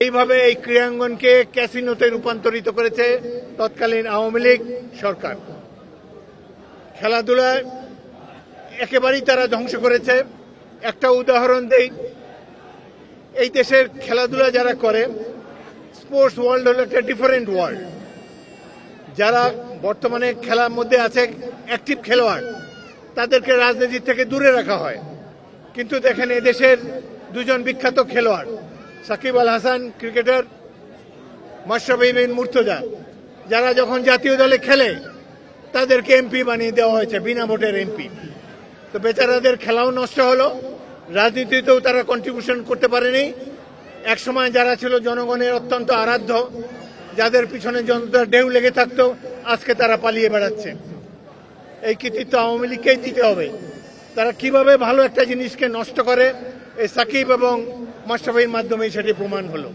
এইভাবে এই ক্রীড়াঙ্গনকে ক্যাসিনোতে রূপান্তরিত করেছে তৎকালীন আওয়ামী লীগ সরকার। খেলাধুলায় একেবারেই তারা ধ্বংস করেছে। একটা উদাহরণ দেই, এই দেশের খেলাধুলা যারা করে, স্পোর্টস ওয়ার্ল্ড হলো একটা ডিফারেন্ট ওয়ার্ল্ড। যারা বর্তমানে খেলার মধ্যে আছে অ্যাক্টিভ খেলোয়াড়, তাদেরকে রাজনীতি থেকে দূরে রাখা হয়। কিন্তু দেখেন এদেশের দুজন বিখ্যাত খেলোয়াড়, সাকিব আল হাসান ক্রিকেটার, মাশরাফি বিন মুর্তজা, যারা যখন জাতীয় দলে খেলে তাদেরকে এমপি বানিয়ে দেওয়া হয়েছে, বিনা ভোটের এমপি। তো বেচারাদের খেলাও নষ্ট হলো, রাজনীতিতেও তারা কন্ট্রিবিউশন করতে পারেনি। একসময় যারা ছিল জনগণের অত্যন্ত আরাধ্য, যাদের পিছনে জনতার ঢেউ লেগে থাকতো, আজকে তারা পালিয়ে বেড়াচ্ছে। এই কৃতিত্ব আওয়ামী লীগকেই দিতে হবে। তারা কিভাবে ভালো একটা জিনিসকে নষ্ট করে, এই সাকিব এবং মাশরাফির মাধ্যমেই সেটি প্রমাণ হলো।